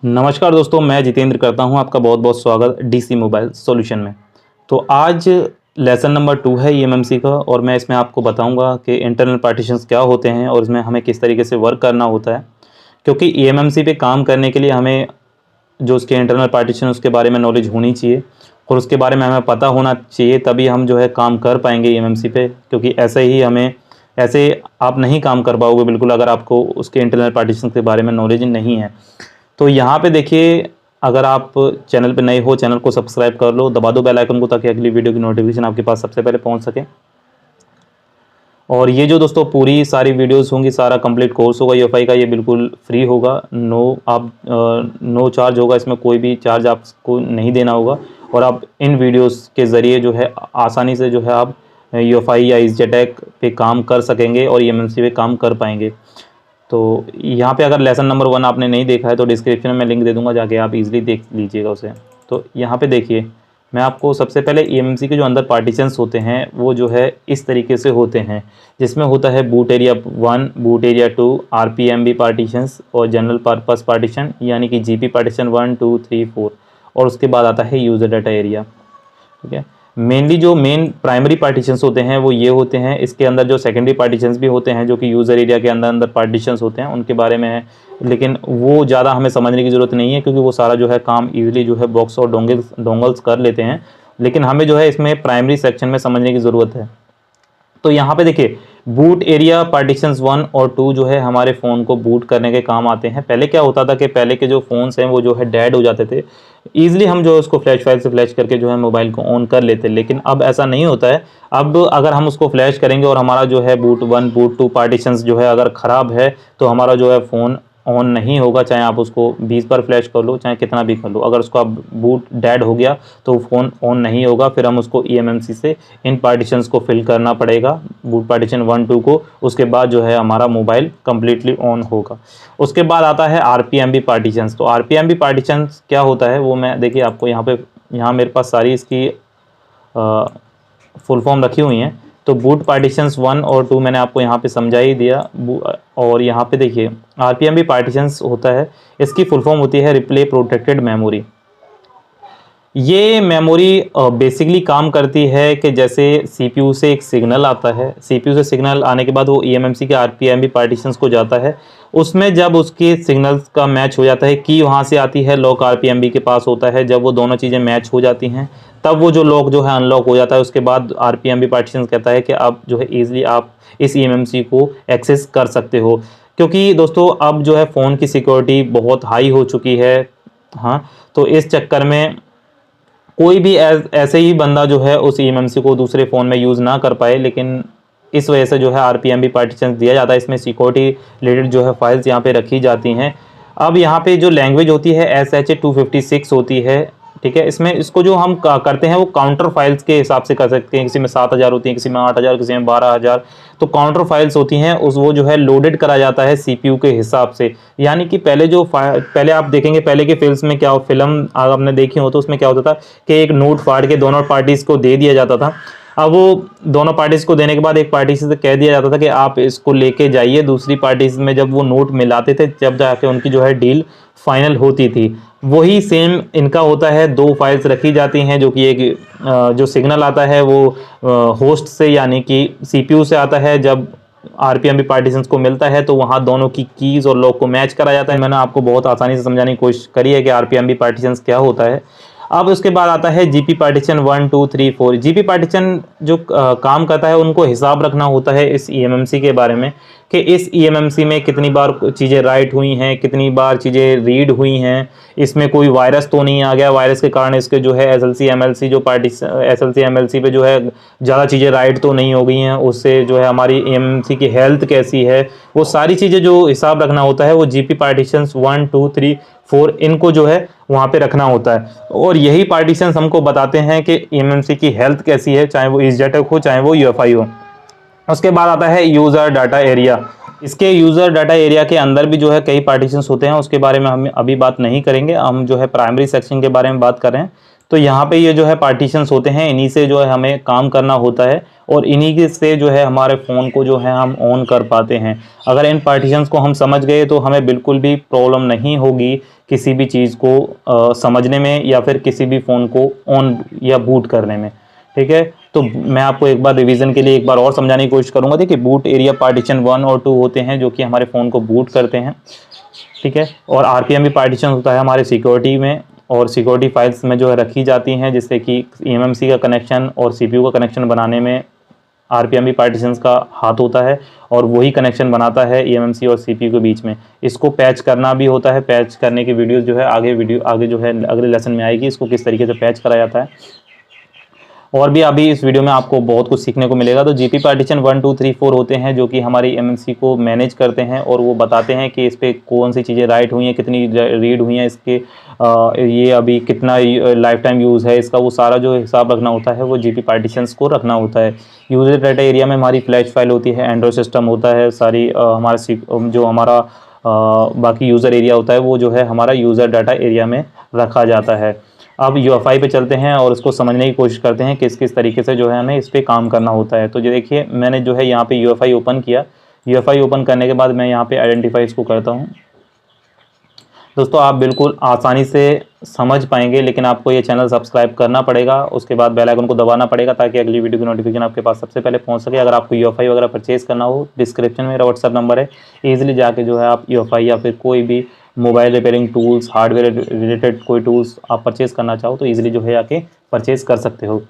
नमस्कार दोस्तों, मैं जितेंद्र करता हूं आपका बहुत बहुत स्वागत डीसी मोबाइल सॉल्यूशन में। तो आज लेसन नंबर 2 है ईएमएमसी का और मैं इसमें आपको बताऊंगा कि इंटरनल पार्टीशंस क्या होते हैं और इसमें हमें किस तरीके से वर्क करना होता है। क्योंकि ईएमएमसी पे काम करने के लिए हमें जो उसके इंटरनल पार्टीशन उसके बारे में नॉलेज होनी चाहिए और उसके बारे में हमें पता होना चाहिए, तभी हम जो है काम कर पाएंगे ईएमएमसी पे। क्योंकि ऐसे आप नहीं काम कर पाओगे बिल्कुल, अगर आपको उसके इंटरनल पार्टीशन के बारे में नॉलेज नहीं है। तो यहाँ पे देखिए, अगर आप चैनल पे नए हो, चैनल को सब्सक्राइब कर लो, दबा दो बेल आइकन को, ताकि अगली वीडियो की नोटिफिकेशन आपके पास सबसे पहले पहुँच सके। और ये जो दोस्तों पूरी सारी वीडियोस होंगी, सारा कंप्लीट कोर्स होगा यूएफआई का, ये बिल्कुल फ्री होगा। नो चार्ज होगा, इसमें कोई भी चार्ज आपको नहीं देना होगा। और आप इन वीडियोस के ज़रिए जो है आसानी से जो है आप यूएफआई या ईज़जेड पे काम कर सकेंगे और ईएमएमसी पे काम कर पाएंगे। तो यहाँ पे अगर लेसन नंबर 1 आपने नहीं देखा है तो डिस्क्रिप्शन में मैं लिंक दे दूंगा, जाके आप इजीली देख लीजिएगा उसे। तो यहाँ पे देखिए, मैं आपको सबसे पहले ईएमएमसी के जो अंदर पार्टीशंस होते हैं वो जो है इस तरीके से होते हैं, जिसमें होता है boot area 1, boot area 2, RPMB partitions और जनरल पर्पस पार्टीशन, यानी कि जीपी पार्टीशन 1, 2, 3, 4। और उसके बाद आता है यूज़र डाटा एरिया। ठीक है, मेनली जो मेन प्राइमरी पार्टीशंस होते हैं वो ये होते हैं। इसके अंदर जो सेकेंडरी पार्टीशंस भी होते हैं, जो कि यूज़र एरिया के अंदर अंदर पार्टीशंस होते हैं, उनके बारे में है, लेकिन वो ज़्यादा हमें समझने की ज़रूरत नहीं है, क्योंकि वो सारा जो है काम ईजिली जो है बॉक्स और डोंगल्स कर लेते हैं। लेकिन हमें जो है इसमें प्राइमरी सेक्शन में समझने की ज़रूरत है। तो यहाँ पे देखिए, बूट एरिया पार्टीशंस 1 और 2 जो है हमारे फ़ोन को बूट करने के काम आते हैं। पहले क्या होता था कि पहले के जो फ़ोन्स हैं वो जो है डेड हो जाते थे। ईज़िली हम जो है उसको फ्लैश फाइल से फ्लैश करके जो है मोबाइल को ऑन कर लेते, लेकिन अब ऐसा नहीं होता है। अब अगर हम उसको फ्लैश करेंगे और हमारा जो है बूट 1 बूट 2 पार्टीशंस जो है अगर ख़राब है, तो हमारा जो है फ़ोन ऑन नहीं होगा। चाहे आप उसको 20 बार फ्लैश कर लो, चाहे कितना भी कर लो, अगर उसका बूट डेड हो गया तो फ़ोन ऑन नहीं होगा। फिर हम उसको ईएमएमसी से इन पार्टीशंस को फिल करना पड़ेगा, बूट पार्टीशन 1 2 को। उसके बाद जो है हमारा मोबाइल कम्प्लीटली ऑन होगा। उसके बाद आता है आरपीएमबी पार्टीशंस। तो आरपीएमबी पार्टीशंस क्या होता है वो मैं देखिए आपको यहाँ मेरे पास सारी इसकी फुल फॉर्म रखी हुई हैं। तो बूट पार्टीशंस 1 और 2 मैंने आपको यहाँ पे समझा ही दिया। और यहाँ पे देखिए, आरपीएमबी पार्टीशंस होता है, इसकी फुल फॉर्म होती है रिप्ले प्रोटेक्टेड मेमोरी। ये मेमोरी बेसिकली काम करती है कि जैसे सीपीयू से एक सिग्नल आता है, सीपीयू से सिग्नल आने के बाद वो ईएमएमसी के आरपीएमबी पार्टीशंस को जाता है। उसमें जब उसके सिग्नल्स का मैच हो जाता है, की वहाँ से आती है, लॉक आरपीएमबी के पास होता है। जब वो दोनों चीज़ें मैच हो जाती हैं, तब वो जो लॉक जो है अनलॉक हो जाता है। उसके बाद आरपीएमबी पार्टीशंस कहता है कि अब जो है ईजिली आप इस ईएमएमसी को एक्सेस कर सकते हो। क्योंकि दोस्तों अब जो है फ़ोन की सिक्योरिटी बहुत हाई हो चुकी है। हाँ, तो इस चक्कर में कोई भी ऐसे ही बंदा जो है उस ईएमएमसी को दूसरे फ़ोन में यूज़ ना कर पाए। लेकिन इस वजह से जो है आरपीएमबी पार्टीशन दिया जाता है। इसमें सिक्योरिटी रिलेटेड जो है फाइल्स यहाँ पे रखी जाती हैं। अब यहाँ पे जो लैंग्वेज होती है SHA-256 होती है। ठीक है, इसमें इसको जो हम करते हैं वो काउंटर फाइल्स के हिसाब से कर सकते हैं। किसी में 7000 होती हैं, किसी में 8000, किसी में 12000। तो काउंटर फाइल्स होती हैं, वो जो है लोडेड करा जाता है सीपीयू के हिसाब से। यानी कि पहले आप देखेंगे, पहले के फिल्म आपने देखी हो तो उसमें क्या होता था कि एक नोट फाड़ के दोनों पार्टीज को दे दिया जाता था। अब वो दोनों पार्टीज को देने के बाद एक पार्टी से कह दिया जाता था कि आप इसको लेके जाइए दूसरी पार्टीज में। जब वो नोट मिलाते थे, जब जाके उनकी जो है डील फाइनल होती थी। वही सेम इनका होता है, 2 फाइल्स रखी जाती हैं, जो कि एक जो सिग्नल आता है वो होस्ट से यानी कि सीपीयू से आता है। जब आरपीएमबी पार्टीशंस को मिलता है तो वहाँ दोनों की कीज़ और लॉक को मैच करा जाता है। मैंने आपको बहुत आसानी से समझाने की कोशिश करी है कि आरपीएमबी पार्टीशंस क्या होता है। अब उसके बाद आता है जीपी पार्टीशन 1 2 3 4। जीपी पार्टीशन जो काम करता है, उनको हिसाब रखना होता है इस ईएमएमसी के बारे में कि इस ईएमएमसी में कितनी बार चीज़ें राइट हुई हैं, कितनी बार चीज़ें रीड हुई हैं, इसमें कोई वायरस तो नहीं आ गया, वायरस के कारण इसके जो है एसएलसी एमएलसी पे जो है ज़्यादा चीज़ें राइट तो नहीं हो गई हैं, उससे जो है हमारी ईएमएमसी की हेल्थ कैसी है, वो सारी चीज़ें जो हिसाब रखना होता है वो जीपी पार्टीशंस 1 2 3 4 इनको जो है वहाँ पे रखना होता है। और यही पार्टीशंस हमको बताते हैं कि ईएमएमसी की हेल्थ कैसी है, चाहे वो ईज़जेड हो चाहे वो यूएफआई हो। उसके बाद आता है यूज़र डाटा एरिया। इसके यूज़र डाटा एरिया के अंदर भी जो है कई पार्टीशंस होते हैं, उसके बारे में हम अभी बात नहीं करेंगे। हम जो है प्राइमरी सेक्शन के बारे में बात कर रहे हैं। तो यहाँ पे ये जो है पार्टीशंस होते हैं, इन्हीं से जो है हमें काम करना होता है और इन्हीं से जो है हमारे फ़ोन को जो है हम ऑन कर पाते हैं। अगर इन पार्टीशंस को हम समझ गए तो हमें बिल्कुल भी प्रॉब्लम नहीं होगी किसी भी चीज़ को समझने में या फिर किसी भी फ़ोन को ऑन या बूट करने में। ठीक है, तो मैं आपको एक बार रिवीजन के लिए एक बार और समझाने की कोशिश करूंगा। देखिए, बूट एरिया पार्टीशन 1 और 2 होते हैं जो कि हमारे फ़ोन को बूट करते हैं। ठीक है, और आरपीएम भी पार्टीशन होता है हमारे सिक्योरिटी में और सिक्योरिटी फाइल्स में जो है रखी जाती हैं, जिससे कि ईएमएमसी का कनेक्शन और सीपीयू का कनेक्शन बनाने में आरपीएम भी पार्टीशंस का हाथ होता है और वही कनेक्शन बनाता है ईएमएमसी और सीपीयू के बीच में। इसको पैच करना भी होता है। पैच करने की वीडियोस जो है आगे जो है अगले लेसन में आएगी, इसको किस तरीके से पैच करा जाता है। और भी अभी इस वीडियो में आपको बहुत कुछ सीखने को मिलेगा। तो जीपी पार्टीशन 1 2 3 4 होते हैं जो कि हमारी एमएमसी को मैनेज करते हैं और वो बताते हैं कि इस पर कौन सी चीज़ें राइट हुई हैं, कितनी रीड हुई हैं, इसके ये अभी कितना लाइफ टाइम यूज़ है, इसका वो सारा जो हिसाब रखना होता है वो जीपी पार्टीशंस को रखना होता है। यूजर डाटा एरिया में हमारी फ्लैश फाइल होती है, एंड्रॉयड सिस्टम होता है, सारी जो हमारा बाकी यूज़र एरिया होता है वो जो है हमारा यूज़र डाटा एरिया में रखा जाता है। अब यूएफआई पे चलते हैं और इसको समझने की कोशिश करते हैं किस किस तरीके से जो है हमें इस पर काम करना होता है। तो जो देखिए, मैंने जो है यहाँ पे यूएफआई ओपन किया। यूएफआई ओपन करने के बाद मैं यहाँ पे आइडेंटिफाई इसको करता हूँ। दोस्तों, आप बिल्कुल आसानी से समझ पाएंगे, लेकिन आपको ये चैनल सब्सक्राइब करना पड़ेगा, उसके बाद बेल आइकन को दबाना पड़ेगा ताकि अगली वीडियो की नोटिफिकेशन आपके पास सबसे पहले पहुंच सके। अगर आपको यूएफआई वगैरह परचेज करना हो, डिस्क्रिप्शन में मेरा व्हाट्सअप नंबर है, ईजिली जाके जो है आप यूएफआई या फिर कोई भी mobile repairing tools, hardware related कोई टूल्स आप परचेज़ करना चाहो तो ईजिली जो है आके परचेज़ कर सकते हो।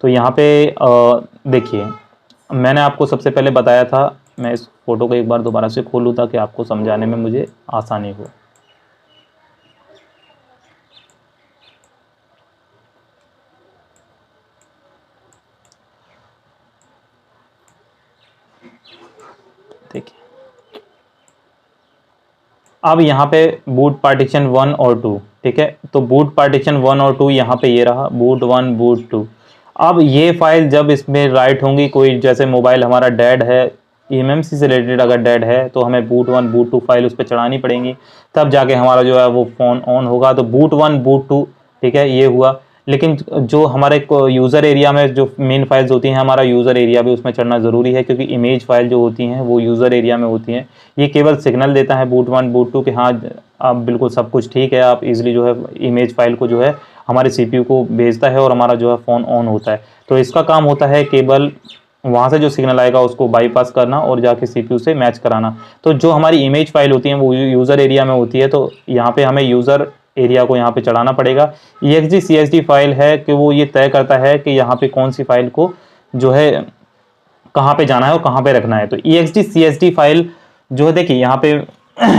तो यहाँ पे देखिए, मैंने आपको सबसे पहले बताया था, मैं इस फोटो को एक बार दोबारा से खोलूँ ताकि आपको समझाने में मुझे आसानी हो। देखिए, अब यहाँ पे बूट पार्टीशन 1 और 2, ठीक है, तो बूट पार्टीशन 1 और 2 यहाँ पे ये रहा, बूट 1 बूट 2। अब ये फाइल जब इसमें राइट होंगी, कोई जैसे मोबाइल हमारा डेड है, ईएमएमसी से रिलेटेड अगर डेड है तो हमें बूट 1 बूट 2 फाइल उस पर चढ़ानी पड़ेंगी, तब जाके हमारा जो है वो फ़ोन ऑन होगा। तो बूट 1 बूट 2, ठीक है, ये हुआ। लेकिन जो हमारे यूज़र एरिया में जो मेन फाइल्स होती हैं, हमारा यूज़र एरिया भी उसमें चढ़ना ज़रूरी है, क्योंकि इमेज फाइल जो होती हैं वो यूज़र एरिया में होती हैं। ये केवल सिग्नल देता है बूट 1 बूट 2 कि हाँ, आप बिल्कुल सब कुछ ठीक है, आप इजीली जो है इमेज फाइल को जो है हमारे सीपीयू को भेजता है और हमारा जो है फ़ोन ऑन होता है। तो इसका काम होता है केवल वहाँ से जो सिग्नल आएगा उसको बाईपास करना और जाके सीपीयू से मैच कराना। तो जो हमारी इमेज फाइल होती है वो यूज़र एरिया में होती है, तो यहाँ पे हमें यूज़र एरिया को यहाँ पे चढ़ाना पड़ेगा। EXD CSD फाइल है कि वो ये तय करता है कि यहाँ पे कौन सी फाइल को जो है कहाँ पे जाना है और कहाँ पे रखना है। तो EXD CSD फाइल जो है, देखिए यहाँ पे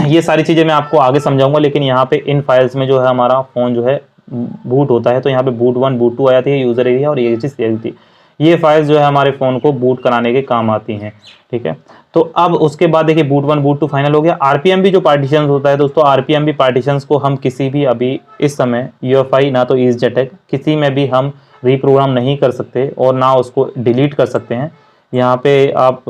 ये सारी चीज़ें मैं आपको आगे समझाऊंगा, लेकिन यहाँ पे इन फाइल्स में जो है हमारा फ़ोन जो है बूट होता है। तो यहाँ पे बूट 1 बूट 2 आ जाती है, यूज़र एरिया और EXD CSD, ये फाइल्स जो है हमारे फ़ोन को बूट कराने के काम आती हैं। ठीक है, तो अब उसके बाद देखिए बूट 1 बूट 2 फाइनल हो गया। आरपीएम भी जो पार्टीशंस होता है दोस्तों, आरपीएम भी पार्टीशंस को हम किसी भी अभी इस समय यूएफआई ना तो ईज़जेटेक किसी में भी हम रीप्रोग्राम नहीं कर सकते और ना उसको डिलीट कर सकते हैं। यहाँ पे आप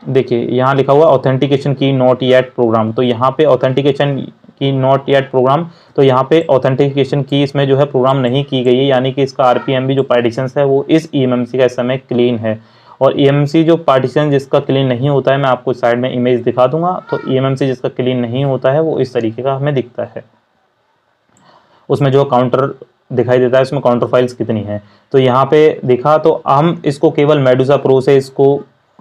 देखिए, यहाँ लिखा हुआ ऑथेंटिकेशन की नॉट येट प्रोग्राम, तो यहाँ पे ऑथेंटिकेशन की नॉट येट प्रोग्राम, तो यहाँ पे ऑथेंटिकेशन की इसमें जो है प्रोग्राम नहीं की गई है, यानी कि इसका आरपीएम भी जो पार्टीशंस है वो इस ईएमएमसी का इस समय क्लीन है। और ईएमएमसी जो पार्टीशन जिसका क्लीन नहीं होता है, मैं आपको साइड में इमेज दिखा दूंगा, तो ईएमएमसी जिसका क्लीन नहीं होता है वो इस तरीके का हमें दिखता है। उसमें जो काउंटर दिखाई देता है, उसमें काउंटर फाइल्स कितनी हैं, तो यहाँ पे दिखा। तो हम इसको केवल मेडुसा प्रो से इसको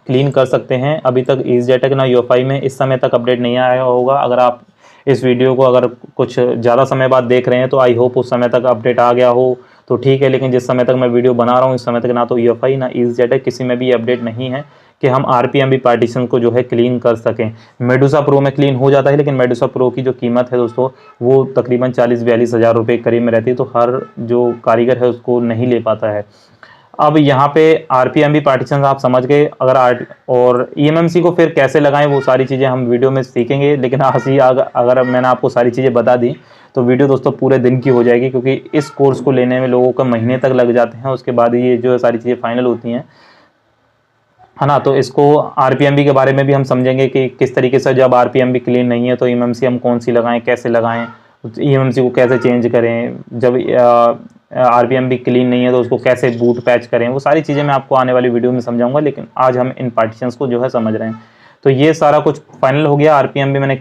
क्लीन कर सकते हैं। अभी तक ईज़जेटेक ना यूएफआई में इस समय तक अपडेट नहीं आया होगा। अगर आप इस वीडियो को अगर कुछ ज़्यादा समय बाद देख रहे हैं तो आई होप उस समय तक अपडेट आ गया हो, तो ठीक है। लेकिन जिस समय तक मैं वीडियो बना रहा हूँ इस समय तक ना तो यूएफआई ना ईज़जेटेक किसी में भी अपडेट नहीं है कि हम आरपीएम भी पार्टीशन को जो है क्लीन कर सकें। मेडुसा प्रो में क्लीन हो जाता है, लेकिन मेडुसा प्रो की जो कीमत है दोस्तों वो तकरीबन 40-42 हज़ार रुपये करीब में रहती है, तो हर जो कारीगर है उसको नहीं ले पाता है। अब यहाँ पे आरपीएम भी पार्टीशन आप समझ गए। अगर और ईएमएमसी को फिर कैसे लगाएं वो सारी चीज़ें हम वीडियो में सीखेंगे, लेकिन आज ही अगर मैंने आपको सारी चीज़ें बता दी तो वीडियो दोस्तों पूरे दिन की हो जाएगी, क्योंकि इस कोर्स को लेने में लोगों का महीने तक लग जाते हैं, उसके बाद ये जो सारी चीज़ें फाइनल होती हैं, है ना। तो इसको आरपीएम के बारे में भी हम समझेंगे कि किस तरीके से जब आरपीएम भी क्लीन नहीं है तो ईएमएमसी हम कौन सी लगाएं, कैसे लगाएं, ईएमएमसी को कैसे चेंज करें, जब RPM भी क्लीन नहीं है तो उसको कैसे बूट पैच करें, वो सारी चीज़ें मैं आपको आने वाली वीडियो में समझाऊंगा, लेकिन आज हम इन पार्टीशंस को जो है समझ रहे हैं। तो ये सारा कुछ फाइनल हो गया। RPM भी मैंने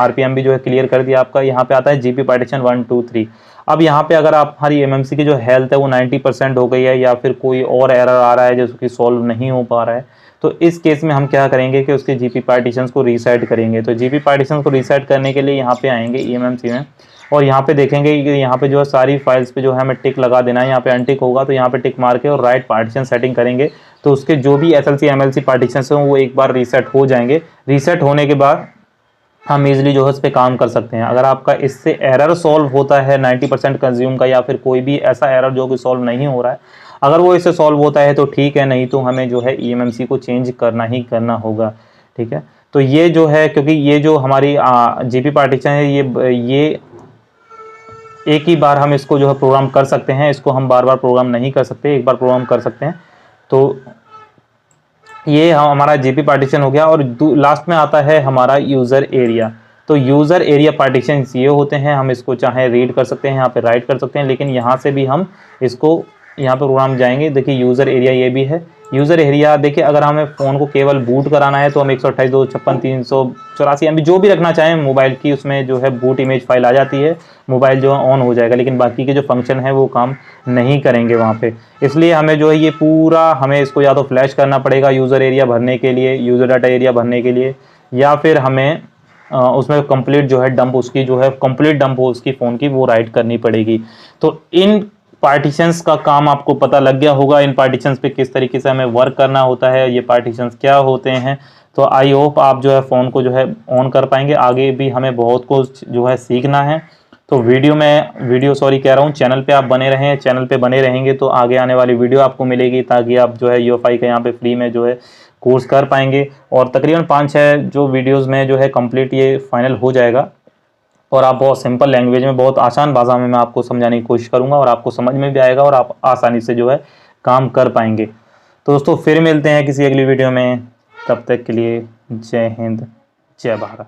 RPM भी जो है क्लियर कर दिया आपका। यहाँ पे आता है GP पार्टीशन 1 2 3। अब यहाँ पे अगर आप हमारी MMC की जो हेल्थ है वो 90% हो गई है या फिर कोई और एरर आ रहा है जो कि सॉल्व नहीं हो पा रहा है, तो इस केस में हम क्या करेंगे कि उसके GP पार्टीशंस को रीसेट करेंगे। तो GP पार्टीशंस को रीसेट करने के लिए यहाँ पे आएंगे EMMC में, और यहाँ पे देखेंगे कि यहाँ पे जो है सारी फाइल्स पे जो है हमें टिक लगा देना है। यहाँ पे अनटिक होगा तो यहाँ पे टिक मार के और राइट पार्टीशन सेटिंग करेंगे, तो उसके जो भी SLC MLC पार्टीशंस हैं वो एक बार रीसेट हो जाएंगे। रीसेट होने के बाद हम इजीली जो है उस पर काम कर सकते हैं। अगर आपका इससे एरर सॉल्व होता है 90% कंज्यूम का, या फिर कोई भी ऐसा एरर जो कि सॉल्व नहीं हो रहा है, अगर वो इससे सॉल्व होता है तो ठीक है, नहीं तो हमें जो है EMMC को चेंज करना ही करना होगा। ठीक है, तो ये जो है, क्योंकि ये जो हमारी GP पार्टीशन है ये एक ही बार हम इसको जो है प्रोग्राम कर सकते हैं, इसको हम बार बार प्रोग्राम नहीं कर सकते, एक बार प्रोग्राम कर सकते हैं। तो ये हमारा GP पार्टीशन हो गया। और लास्ट में आता है हमारा यूज़र एरिया। तो यूज़र एरिया पार्टीशन ये होते हैं, हम इसको चाहे रीड कर सकते हैं, यहाँ पे राइट कर सकते हैं, लेकिन यहाँ से भी हम इसको यहाँ पे प्रोग्राम जाएंगे। देखिए यूज़र एरिया ये भी है। यूज़र एरिया देखिए, अगर हमें फ़ोन को केवल बूट कराना है तो हम 128.256.384 MB जो भी रखना चाहें मोबाइल की, उसमें जो है बूट इमेज फाइल आ जाती है, मोबाइल जो है ऑन हो जाएगा, लेकिन बाकी के जो फंक्शन है वो काम नहीं करेंगे वहाँ पे। इसलिए हमें जो है ये पूरा हमें इसको या तो फ्लैश करना पड़ेगा यूज़र एरिया भरने के लिए, यूज़र डाटा एरिया भरने के लिए, या फिर हमें उसमें कंप्लीट जो है डंप उसकी जो है कंप्लीट डंप हो उसकी फ़ोन की, वो राइट करनी पड़ेगी। तो इन पार्टीशंस का काम आपको पता लग गया होगा, इन पार्टीशंस पे किस तरीके से हमें वर्क करना होता है, ये पार्टीशंस क्या होते हैं। तो आई होप आप जो है फ़ोन को जो है ऑन कर पाएंगे। आगे भी हमें बहुत कुछ जो है सीखना है। तो चैनल पे आप बने रहें, चैनल पे बने रहेंगे तो आगे आने वाली वीडियो आपको मिलेगी, ताकि आप जो है UEFI का यहाँ पे फ्री में जो है कोर्स कर पाएंगे। और तकरीबन 5-6 जो वीडियोज़ में जो है कंप्लीट ये फाइनल हो जाएगा, और आप बहुत सिंपल लैंग्वेज में, बहुत आसान भाषा में मैं आपको समझाने की कोशिश करूंगा, और आपको समझ में भी आएगा और आप आसानी से जो है काम कर पाएंगे। तो दोस्तों फिर मिलते हैं किसी अगली वीडियो में, तब तक के लिए जय हिंद, जय भारत।